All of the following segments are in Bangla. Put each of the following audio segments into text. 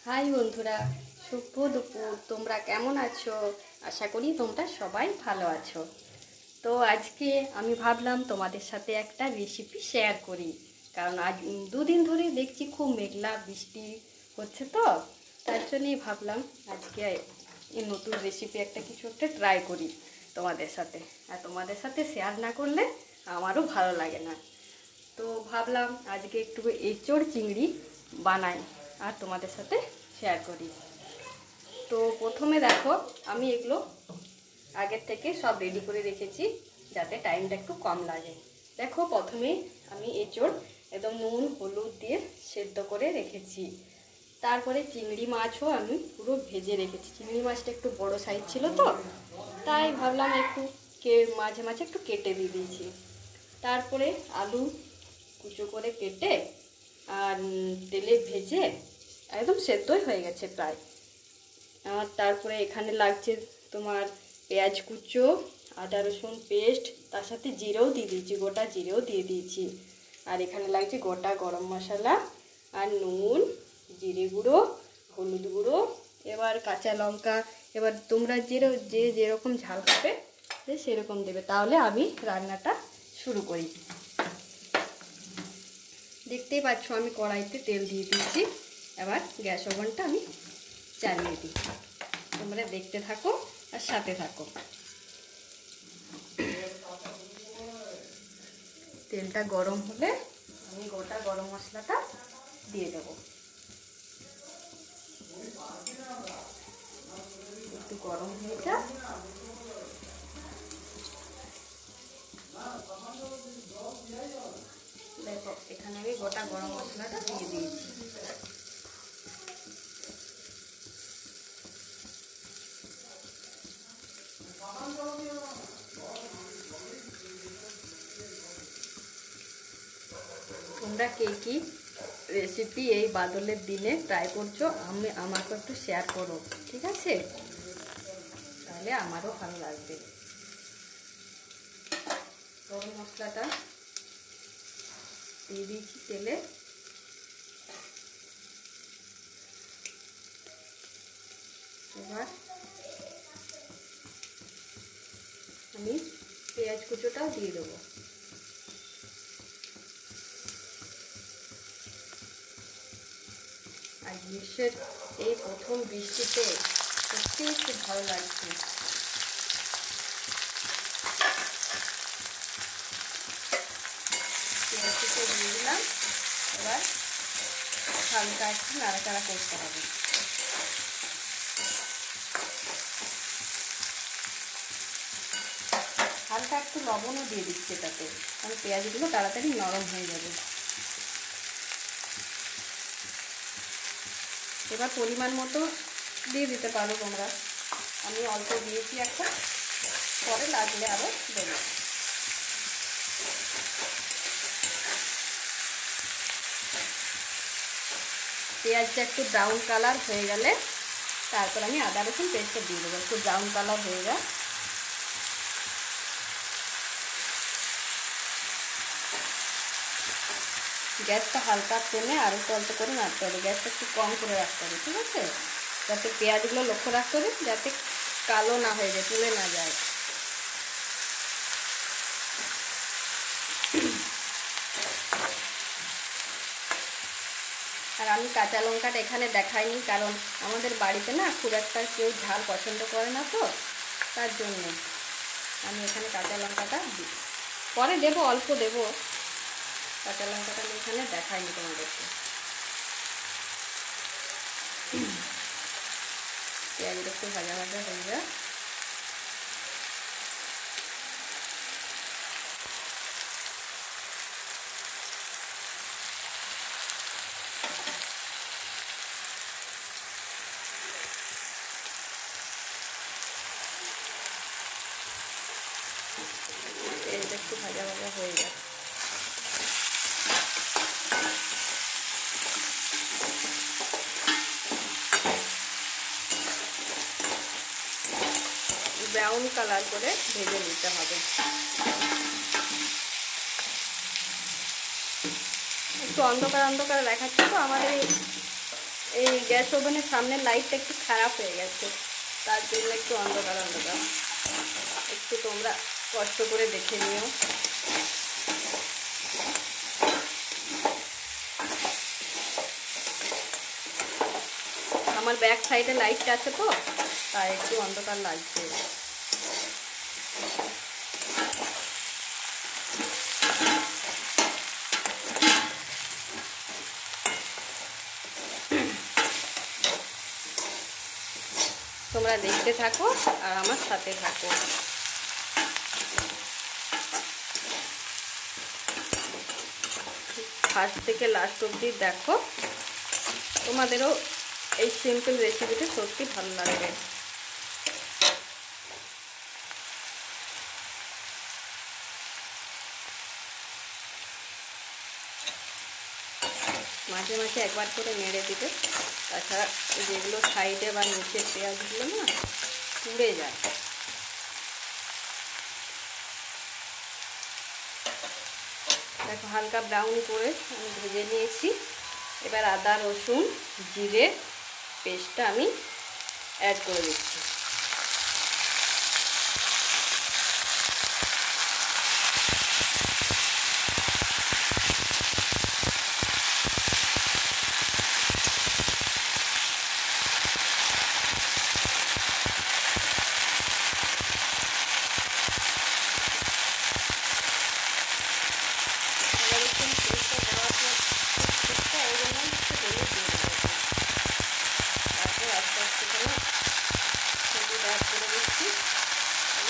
হাই বন্ধুরা, শুভ দুপুর। তোমরা কেমন আছো? আশা করি তোমরা সবাই ভালো আছো। তো আজকে আমি ভাবলাম তোমাদের সাথে একটা রেসিপি শেয়ার করি, কারণ আজ দুদিন ধরে দেখছি খুব মেঘলা বৃষ্টি হচ্ছে, তো তার জন্যই ভাবলাম আজকে এই নতুন রেসিপি একটা কিছু একটা ট্রাই করি তোমাদের সাথে। আর তোমাদের সাথে শেয়ার না করলে আমারও ভালো লাগে না। তো ভাবলাম আজকে একটু এঁচোড় চিংড়ি বানাই আর তোমাদের সাথে শেয়ার করি। তো প্রথমে দেখো, আমি এগুলো আগের থেকে সব রেডি করে রেখেছি যাতে টাইমটা একটু কম লাগে। দেখো, প্রথমে আমি এঁচোড় একদম নুন হলুদ দিয়ে সেদ্ধ করে রেখেছি। তারপরে চিংড়ি মাছও আমি পুরো ভেজে রেখেছি। চিংড়ি মাছটা একটু বড় সাইজ ছিল, তো তাই ভাবলাম একটু মাঝে মাঝে একটু কেটে দিয়ে দিয়েছি। তারপরে আলু কুচো করে কেটে আর তেলে ভেজে একদম সেদ্ধই হয়ে গেছে প্রায়। আর তারপরে এখানে লাগছে তোমার পেঁয়াজ কুচো, আদা রসুন পেস্ট, তার সাথে জিরেও দিয়ে দিয়েছি, গোটা জিরেও দিয়ে দিয়েছি। আর এখানে লাগছে গোটা গরম মশলা আর নুন, জিরে গুঁড়ো, হলুদ গুঁড়ো, এবার কাঁচা লঙ্কা। এবার তোমরা যে যেরকম ঝাল খাবে সেরকম দেবে। তাহলে আমি রান্নাটা শুরু করি। দেখতেই পাচ্ছ আমি কড়াইতে তেল দিয়ে দিয়েছি। এবার গ্যাস ওভেনটা আমি চালিয়ে দিই। তোমরা দেখতে থাকো আর সাথে থাকো। তেলটা গরম হলে আমি গোটা গরম মশলাটা দিয়ে দেব। একটু গরম হয়ে যাক। দেখো, এখানে আমি গোটা গরম মশলাটা দিয়ে দিয়েছি। তোমরা কে কি রেসিপি এই বাদলের দিনে ট্রাই করছো আমাকে একটু শেয়ার করো, ঠিক আছে? তাহলে আমারও ভালো লাগবে। গরম মশলাটা দিয়ে দিয়েছি তেলে। এবার আমি পেঁয়াজ কুচোটাও দিয়ে দেবো। আর গ্রীষ্মের এই প্রথম বৃষ্টিতে সত্যিই খুব ভালো লাগছে। পেঁয়াজ কুচো দিয়ে দিলাম। এবার হালকা একটু নাড়াচাড়া করতে হবে। হালকা একটু লবণও দিয়ে দিচ্ছি এটাতে, কারণ পেঁয়াজগুলো তাড়াতাড়ি নরম হয়ে যাবে। এবার পরিমাণ মতো দিয়ে দিতে পারো তোমরা। আমি অল্প দিয়েছি একটা, পরে লাগলে আরও দেবো। পেঁয়াজটা একটু ব্রাউন কালার হয়ে গেলে তারপর আমি আদা রসুন পেস্টটা দিয়ে দেবো। একটু ব্রাউন কালার হয়ে যায়। গ্যাসটা হালকা কমে আর একটু অল্প করে নাড়তে হবে। গ্যাসটা একটু কম করে রাখতে হবে, ঠিক আছে? যাতে পেঁয়াজগুলো লক্ষ্য রাখতে হবে যাতে কালো না হয়ে যায়, পুড়ে না যায়। আর আমি কাঁচা লঙ্কাটা এখানে দেখাইনি, কারণ আমাদের বাড়িতে না খুব একটা কেউ ঝাল পছন্দ করে না, তো তার জন্য আমি এখানে কাঁচা লঙ্কাটা দিই। পরে দেবো, অল্প দেবো। কাঁচা লঙ্কাটা আমি এখানে দেখাইনি তোমাদেরকে। পেঁয়াজটা একটু ভাজা ভাজা হয়ে যায়। পেঁয়াজটা একটু ভাজা ভাজা হয়ে যায়। ব্রাউন কালার করে ভেজে নিতে হবে। একটু অন্ধকার অন্ধকার দেখাচ্ছে, তো আমাদের গ্যাস ওভেনের সামনের লাইটটা একটু খারাপ হয়ে গেছে, তার জন্য একটু অন্ধকার অন্ধকার। একটু তোমরা কষ্ট করে দেখে নিও। আমার ব্যাক সাইডে লাইটটা আছে তো, তাই একটু অন্ধকার লাগছে। তোমরা দেখতে থাকো আর আমার সাথে থাকো। ফার্স্ট থেকে লাস্ট অবধি দেখো, তোমাদেরও এই সিম্পল রেসিপিটা সত্যি ভালো লাগবে। মাঝে মাঝে একবার করে নেড়ে দিবে, তাছাড়া যেগুলো সাইডে বা নিচের পেঁয়াজগুলো না পুড়ে যায়। দেখো হালকা ব্রাউন করে আমি ভেজে নিয়েছি। এবার আদা রসুন জিরে পেস্টটা আমি অ্যাড করে দিচ্ছি।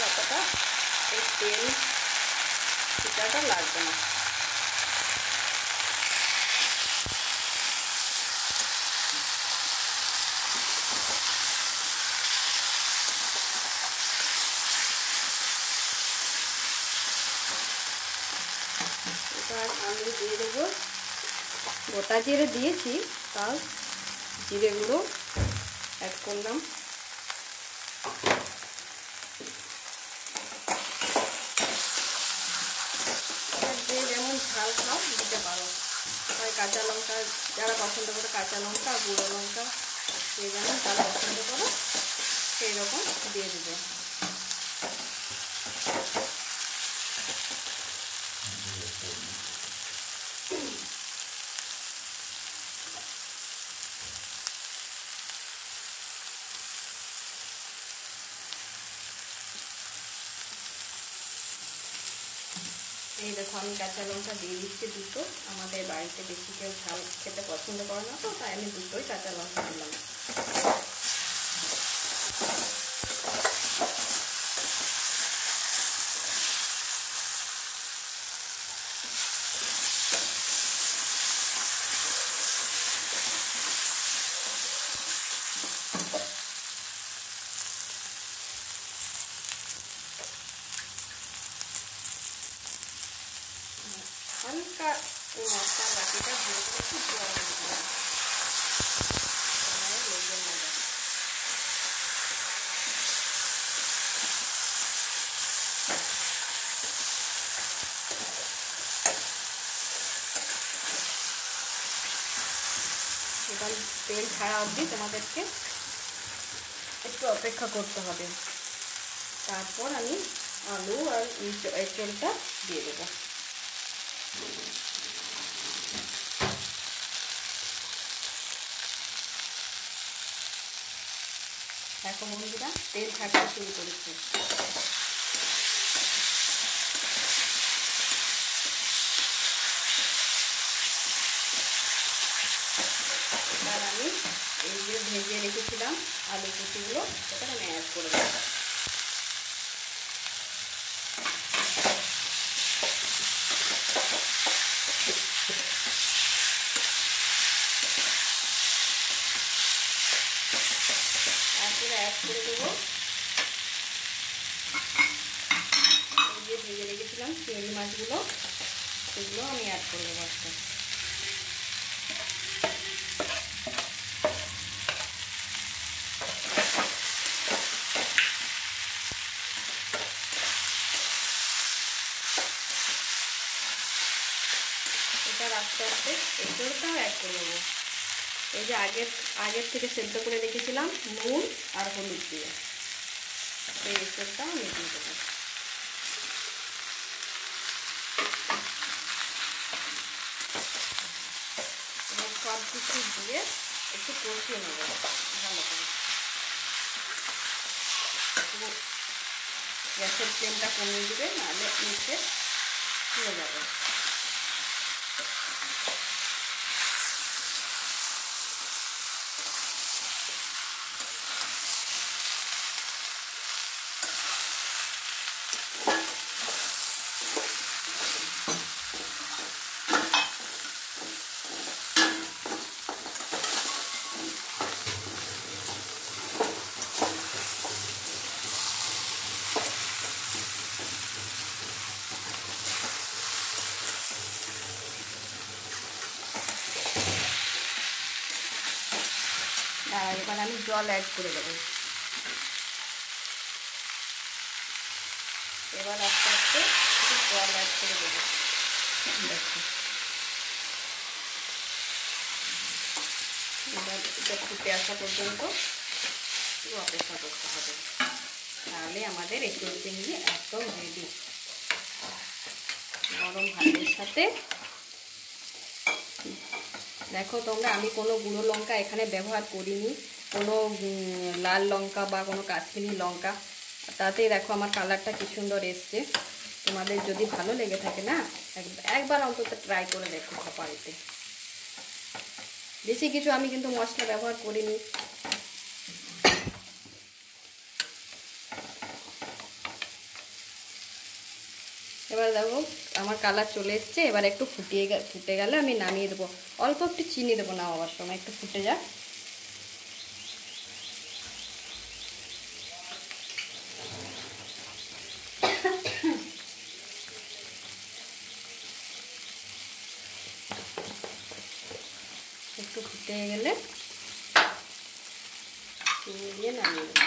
অতটা এই তেল ছিটাটা লাগবে না। এবার আমি দিয়ে দেবো, গোটা জিরে দিয়েছি, তাও জিরেগুলো অ্যাড করলাম। যে যেমন ঝাল খাও দিতে পারো, হয় কাঁচা লঙ্কা, যারা পছন্দ করে কাঁচা লঙ্কা, গুঁড়ো লঙ্কা, যে যেমন ঝাল পছন্দ করো সেই রকম দিয়ে দেবে। এই দেখো আমি কাঁচা লঙ্কা দিয়ে দিচ্ছি দুটো। আমাদের বাড়িতে বেশি কেউ ঝাল খেতে পছন্দ করে না, তো তাই আমি দুটোই কাঁচা লঙ্কা দিলাম। হালকা এই মশলার বাটিটা দিয়ে একটু জল দিলাম, লেগে না যায়। এবার তেল ছাড়া অবধি তোমাদেরকে একটু অপেক্ষা করতে হবে। তারপর আমি আলু আর এঁচড়টা দিয়ে দেবো। দেখো বন্ধুরা, তেল ছাড়তে শুরু করেছে। এবার আমি এই যে ভেজে রেখেছিলাম আলু কুচিগুলো, সেটা আমি অ্যাড করে দেবো। তারপরে অ্যাড করে দেবো এই যে ভেজে রেখেছিলাম চিংড়ি মাছগুলো, সেগুলো আমি অ্যাড করে দেবো আজকে। এবার আস্তে আস্তে এঁচড়টাও অ্যাড করে দেবো। এই যে আগের থেকে সেদ্ধ করে রেখেছিলাম নুন আর হলুদ দিয়ে, এই এসবটা আমি দিয়ে দেবো। এবার সব কিছু দিয়ে একটু কষিয়ে নেব ভালো করে। গ্যাসের ফ্লেমটা কমিয়ে দেবে, নাহলে নিচে হয়ে যাবে। আর এবার আমি জল অ্যাড করে দেবো। এবার আস্তে আস্তে একটু জল অ্যাড করে দেবো। দেখো এবার এটা ফুটে আসা পর্যন্ত একটু অপেক্ষা করতে হবে, তাহলে আমাদের এঁচোড় চিংড়ি একদম রেডি। গরম ভাতের সাথে দেখো তোমরা, আমি কোনো গুঁড়ো লঙ্কা এখানে ব্যবহার করিনি, কোনো লাল লঙ্কা বা কোনো কাশ্মীরি লঙ্কা, তাতেই দেখো আমার কালারটা কি সুন্দর এসছে। তোমাদের যদি ভালো লেগে থাকে না, একবার অন্তত ট্রাই করে দেখো বাড়িতে। বেশি কিছু আমি কিন্তু মশলা ব্যবহার করিনি। এবার দেখো আমার কালার চলে এসছে। এবার একটু ফুটে গেলে আমি নামিয়ে দেবো। অল্প একটু চিনি দেবো নামাবার সময়, একটু ফুটে যাক। একটু ফুটে গেলে চিনি দিয়ে নামিয়ে দেবো।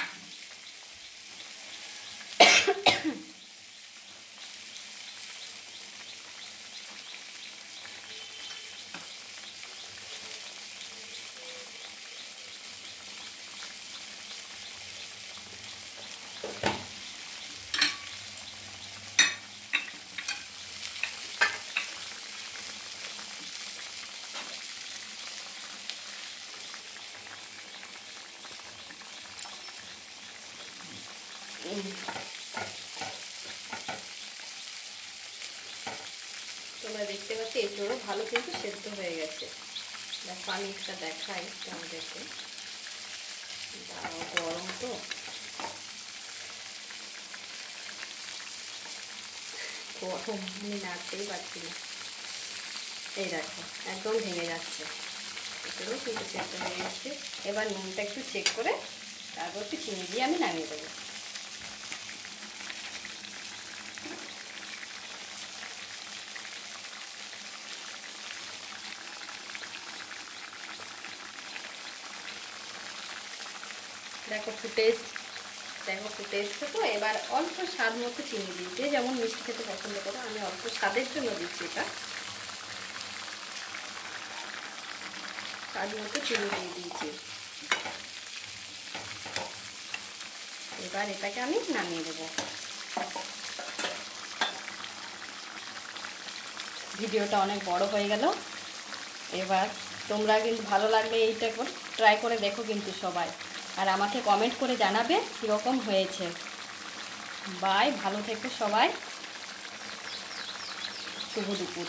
তোমরা দেখতে পাচ্ছ এঁচোড়ও ভালো কিন্তু সেদ্ধ হয়ে গেছে। পানি একটা দেখাই তোমাদেরকে, গরম তো গরম, আমি নাড়তেই পারছি না। এই দেখো একদম ভেঙে যাচ্ছে, এগুলো কিন্তু সেদ্ধ হয়ে যাচ্ছে। এবার নুনটা একটু চেক করে তারপর একটু চিনি দিয়ে আমি নামিয়ে দেবো। দেখো ফুটে এসছে তো। এবার অল্প স্বাদ মতো চিনি দিয়েছি, যেমন মিষ্টি খেতে পছন্দ করো, আমি অল্প স্বাদের জন্য দিচ্ছি এটা। স্বাদ মতো চিনি দিয়ে দিয়েছি। এবার এটাকে আমি নামিয়ে দেবো। ভিডিওটা অনেক বড় হয়ে গেল। এবার তোমরা কিন্তু ভালো লাগলে এইটা ট্রাই করে দেখো কিন্তু সবাই, আর আমাকে কমেন্ট করে জানাবে কীরকম হয়েছে। বাই, ভালো থেকো সবাই, শুভ দুপুর।